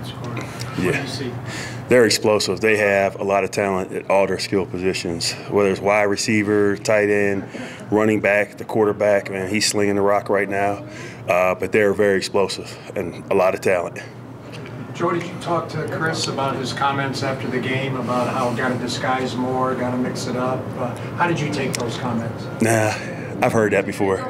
point scorer. What do you see? They're explosive. They have a lot of talent at all their skill positions, whether it's wide receiver, tight end, running back, the quarterback. Man, he's slinging the rock right now. But they're very explosive and a lot of talent. Joe, did you talk to Chris about his comments after the game about how got to disguise more, got to mix it up? How did you take those comments? Nah, I've heard that before.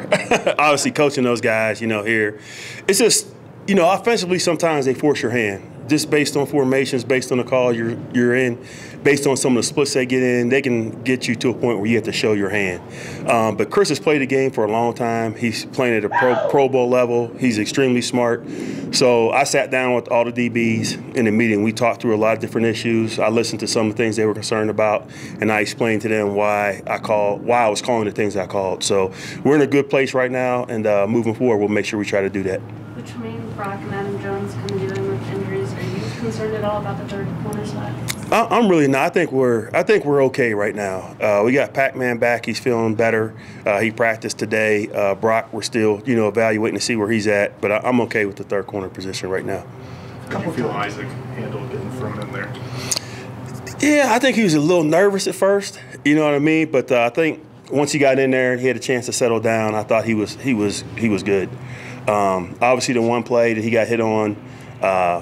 Obviously, coaching those guys, here, it's just, offensively sometimes they force your hand. Just based on formations, based on the call you're in, based on some of the splits they get in, they can get you to a point where you have to show your hand. But Chris has played the game for a long time. He's playing at a Pro Bowl level. He's extremely smart. So I sat down with all the DBs in the meeting. We talked through a lot of different issues. I listened to some of the things they were concerned about, and I explained to them why I was calling the things I called. So we're in a good place right now, and moving forward, we'll make sure we try to do that. Between Brock and Adam Jones kind of dealing with injuries, are you concerned at all about the third corner side? I'm really not. I think we're okay right now. We got Pac-Man back. He's feeling better. He practiced today. Brock, we're still evaluating to see where he's at. But I'm okay with the third corner position right now. How do you feel Isaac handled getting thrown in there? Yeah, I think he was a little nervous at first. You know what I mean? But I think once he got in there and he had a chance to settle down, I thought he was good. Obviously, the one play that he got hit on,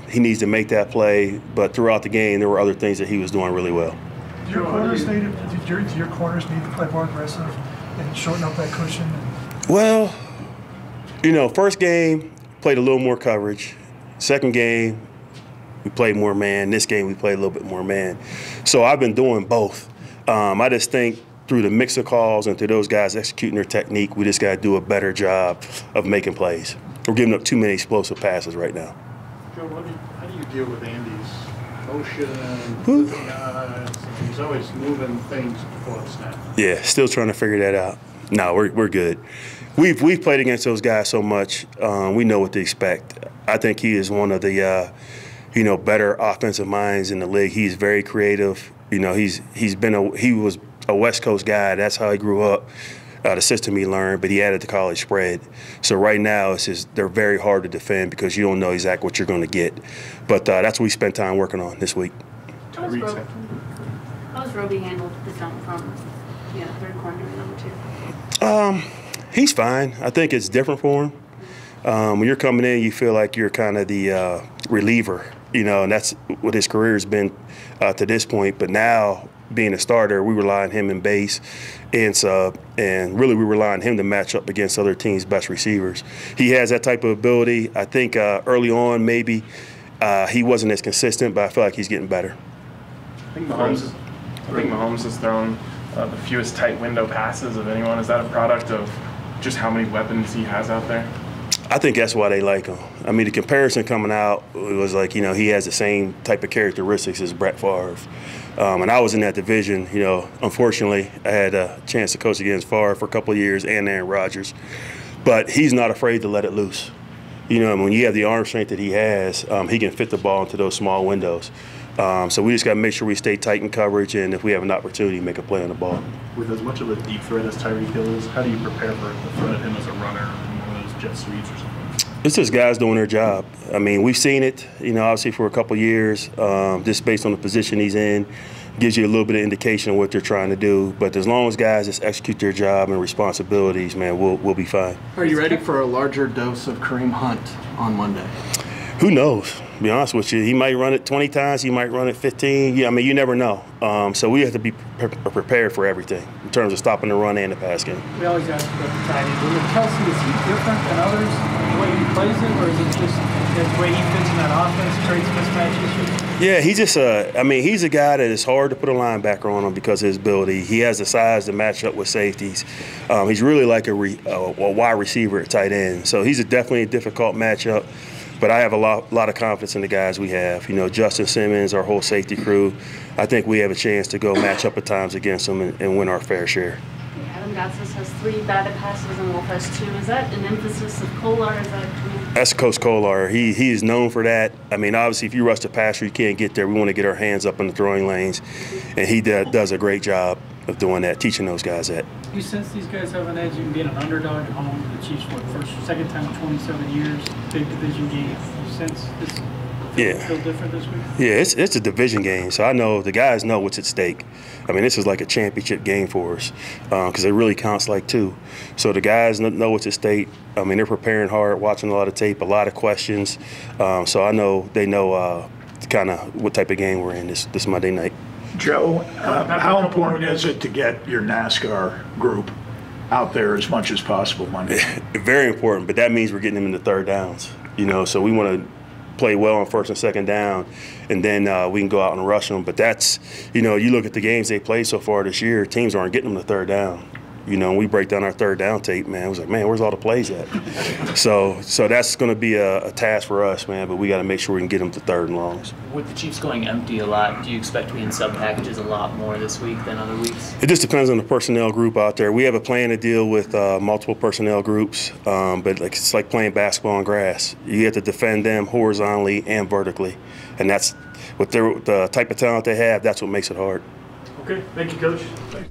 he needs to make that play. But throughout the game, there were other things that he was doing really well. Do your corners need to play more aggressive and shorten up that cushion? Well, first game played a little more coverage. Second game, we played more man. This game, we played a little bit more man. So I've been doing both. I just think through the mix of calls and through those guys executing their technique, we just got to do a better job of making plays. We're giving up too many explosive passes right now. Joe, how do you deal with Andy's motion? He's always moving things before the snap. Yeah, still trying to figure that out. No, we're good. We've played against those guys so much. We know what to expect. I think he is one of the better offensive minds in the league. He's very creative. He was a West Coast guy. That's how he grew up. The system he learned, but he added the college spread. So right now, they're very hard to defend because you don't know exactly what you're going to get. But that's what we spent time working on this week. How was Roby handled the jump from third corner to number 2? He's fine. I think it's different for him. When you're coming in, you feel like you're kind of the reliever, and that's what his career has been to this point. But now, being a starter, we rely on him in base and sub, and really we rely on him to match up against other teams' best receivers. He has that type of ability. I think early on maybe he wasn't as consistent, but I feel like he's getting better. I think Mahomes has thrown the fewest tight window passes of anyone. Is that a product of just how many weapons he has out there? I think that's why they like him. I mean, the comparison coming out was like, he has the same type of characteristics as Brett Favre. And I was in that division. Unfortunately, I had a chance to coach against Favre for a couple of years and Aaron Rodgers. But he's not afraid to let it loose. When you have the arm strength that he has, he can fit the ball into those small windows. So we just got to make sure we stay tight in coverage, and if we have an opportunity, make a play on the ball. With as much of a deep threat as Tyreek Hill is, how do you prepare for the threat of him as a runner, one of those jet sweeps or something? It's just guys doing their job. I mean, we've seen it, obviously for a couple of years, just based on the position he's in. Gives you a little bit of indication of what they're trying to do. But as long as guys just execute their job and responsibilities, man, we'll be fine. Are you ready for a larger dose of Kareem Hunt on Monday? Who knows? To be honest with you, he might run it 20 times. He might run it 15. Yeah, I mean, you never know. So we have to be prepared for everything in terms of stopping the run and the pass game. We always ask about the tight end. With Kelsey, is he different than others the way he plays it, or is it just the way he fits in that offense creates mismatches? Yeah, he's just he's a guy that is hard to put a linebacker on him because of his ability. He has the size to match up with safeties. He's really like a wide receiver at tight end. So he's definitely a difficult matchup. But I have a lot of confidence in the guys we have. Justin Simmons, our whole safety crew. I think we have a chance to go match up at times against them and win our fair share. Adam Gotsis has 3 batted passes and Wolf has 2. Is that an emphasis of Kolar? Or is that That's Coach Kolar. He is known for that. I mean, obviously, if you rush the passer, you can't get there. We want to get our hands up in the throwing lanes, and he does a great job of doing that, teaching those guys that. You sense these guys have an edge in being an underdog at home? The Chiefs, second time in 27 years, big division game. You sense this Yeah. Feel different this week? Yeah, it's a division game, so I know the guys know what's at stake. I mean, this is like a championship game for us because it really counts like two. So the guys know what's at stake. I mean, they're preparing hard, watching a lot of tape, a lot of questions. So I know they know kind of what type of game we're in this Monday night. Joe, how important is it to get your NASCAR group out there as much as possible Monday? Very important, but that means we're getting them in the third downs. You know, so we want to play well on first and second down, and then we can go out and rush them. But that's, you know, you look at the games they played so far this year, teams aren't getting them to third down. You know, we break down our third down tape, man. It was like, man, where's all the plays at? So that's going to be a task for us, man. But we got to make sure we can get them to third and longs. With the Chiefs going empty a lot, do you expect to be in sub packages a lot more this week than other weeks? It just depends on the personnel group out there. We have a plan to deal with multiple personnel groups, but it's like playing basketball on grass. You have to defend them horizontally and vertically, and that's with the type of talent they have. That's what makes it hard. Okay, thank you, Coach. Thanks.